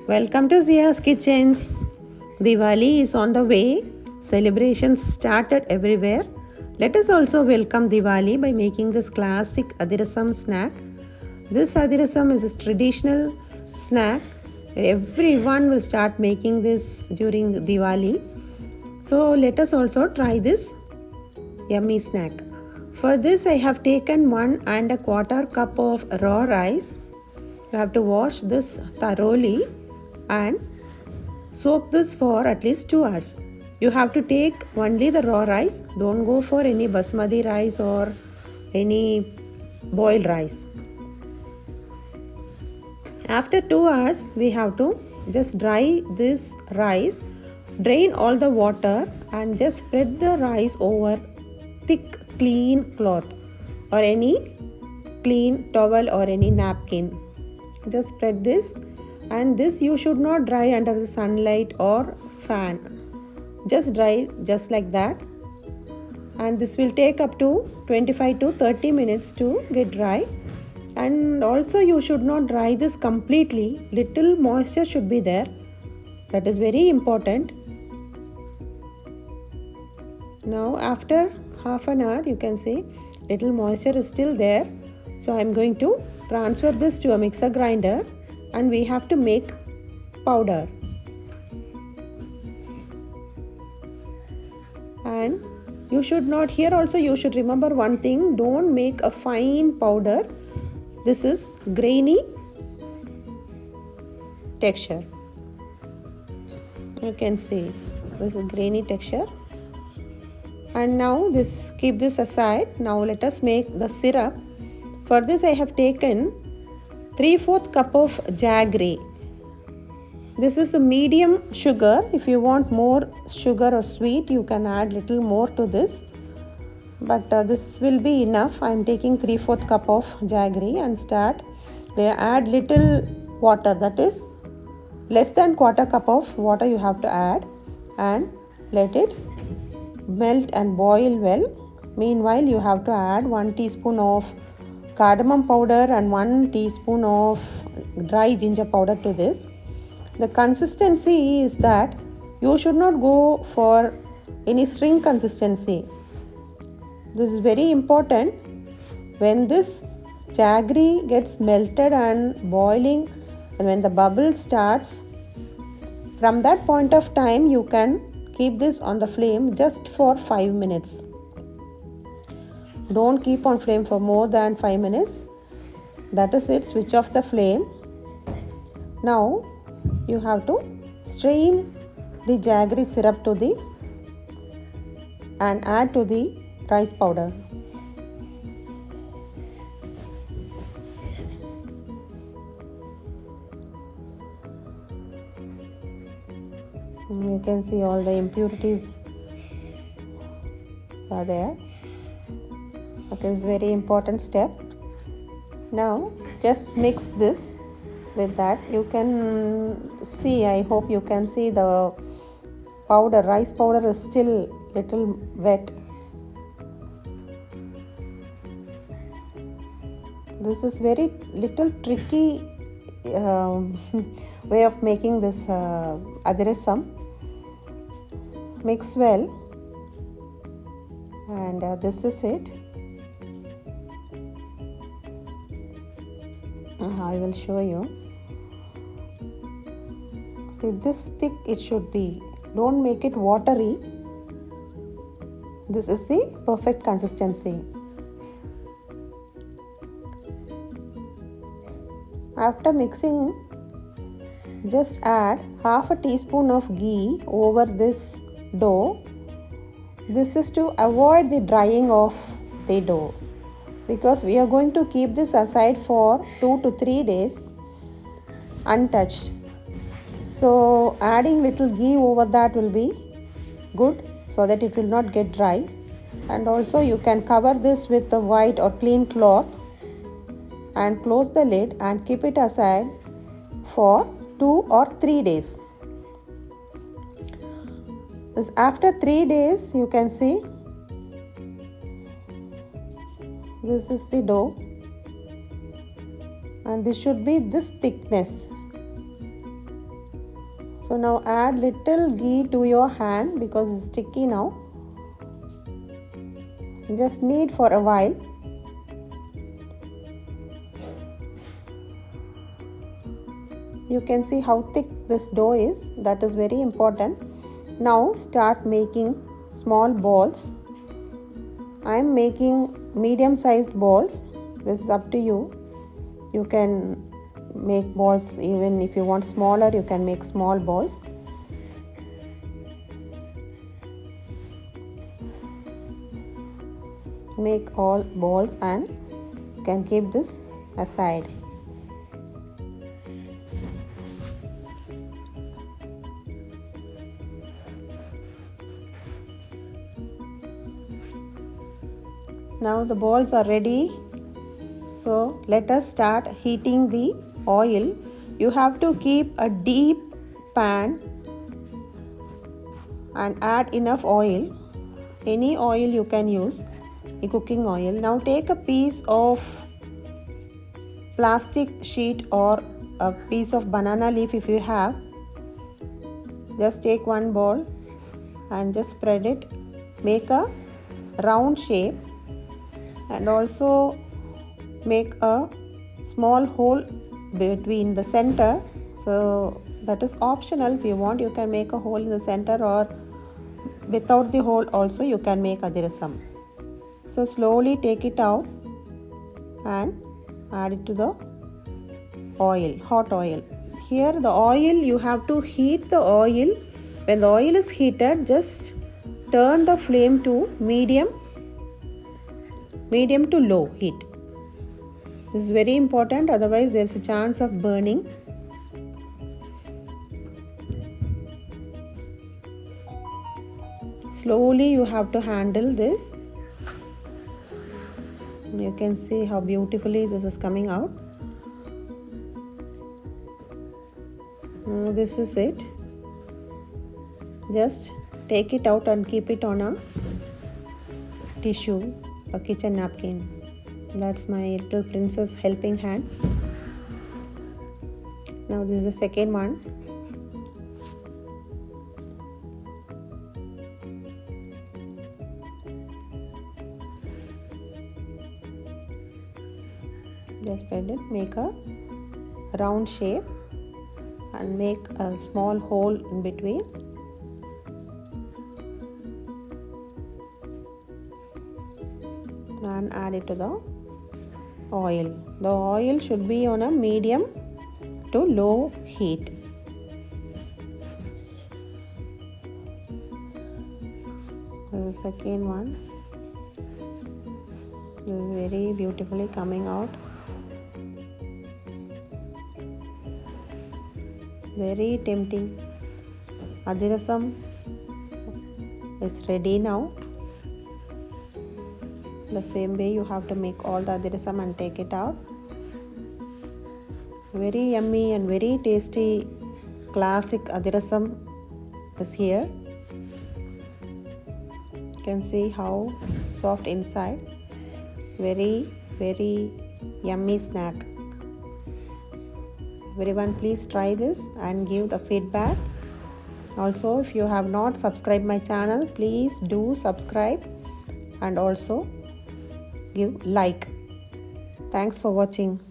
Welcome to Zia'skitchenz. Diwali is on the way. Celebrations started everywhere. Let us also welcome Diwali by making this classic Athirasam snack. This Athirasam is a traditional snack. Everyone will start making this during Diwali. So let us also try this yummy snack. For this I have taken 1 1/4 cup of raw rice. You have to wash this thoroughly and soak this for at least 2 hours. You have to take only the raw rice. Don't go for any basmati rice or any boiled rice. After 2 hours, we have to just dry this rice, drain all the water and just spread the rice over thick clean cloth or any clean towel or any napkin. Just spread this, and this you should not dry under the sunlight or fan. Just dry just like that, and this will take up to 25 to 30 minutes to get dry. And also you should not dry this completely. Little moisture should be there. That is very important. Now after half an hour, you can see little moisture is still there. So I am going to transfer this to a mixer grinder and we have to make powder. And you should not, here also you should remember one thing, don't make a fine powder. This is grainy texture. You can see this is grainy texture. And now keep this aside. Now let us make the syrup. For this I have taken 3/4 cup of jaggery. This is the medium sugar. If you want more sugar or sweet, you can add little more to this. But this will be enough. I am taking 3/4 cup of jaggery and add little water. That is less than 1/4 cup of water you have to add, and let it melt and boil well. Meanwhile, you have to add 1 teaspoon of cardamom powder and 1 teaspoon of dry ginger powder to this. The consistency is that you should not go for any string consistency. This is very important. When this jaggery gets melted and boiling, and when the bubble starts, from that point of time you can keep this on the flame just for 5 minutes. Don't keep on flame for more than 5 minutes. That is it. Switch off the flame. Now you have to strain the jaggery syrup and add to the rice powder. You can see all the impurities are there. Okay, this is very important step. Now just mix this with that. You can see, I hope you can see the powder, rice powder is still little wet. This is very little tricky way of making this Athirasam. Mix well, and this is it. I will show you. See, this thick it should be. Don't make it watery. This is the perfect consistency. After mixing, just add half a teaspoon of ghee over this dough. This is to avoid the drying of the dough, because we are going to keep this aside for 2 to 3 days untouched. So adding little ghee over that will be good so that it will not get dry. And also you can cover this with a white or clean cloth and close the lid and keep it aside for 2 or 3 days. This after 3 days, you can see this is the dough, and this should be this thickness. So now add little ghee to your hand because it's sticky now. Just knead for a while. You can see how thick this dough is. That is very important. Now start making small balls. I am making medium sized balls. This is up to you. You can make balls, even if you want smaller, you can make small balls. Make all balls and you can keep this aside. Now the balls are ready. So let us start heating the oil. You have to keep a deep pan and add enough oil. Any oil you can use, a cooking oil. Now take a piece of plastic sheet or a piece of banana leaf if you have. Just take one ball and just spread it. Make a round shape and also make a small hole between the center. So that is optional. If you want, you can make a hole in the center, or without the hole also you can make Athirasam. So slowly take it out and add it to the oil, hot oil. Here the oil, you have to heat the oil. When the oil is heated, just turn the flame to medium to low heat. This is very important, otherwise there is a chance of burning. Slowly you have to handle this. You can see how beautifully this is coming out. This is it. Just take it out and keep it on a tissue, a kitchen napkin. That's my little princess helping hand. Now this is the second one. Just spread it, make a round shape and make a small hole in between. And add it to the oil. The oil should be on a medium to low heat. The second one is very beautifully coming out. Very tempting. Athirasam is ready now. The same way you have to make all the Athirasam and take it out. Very yummy and very tasty classic Athirasam is here. You can see how soft inside. Very yummy snack. Everyone, please try this and give the feedback. Also, if you have not subscribed my channel, please do subscribe and also give like. Thanks for watching.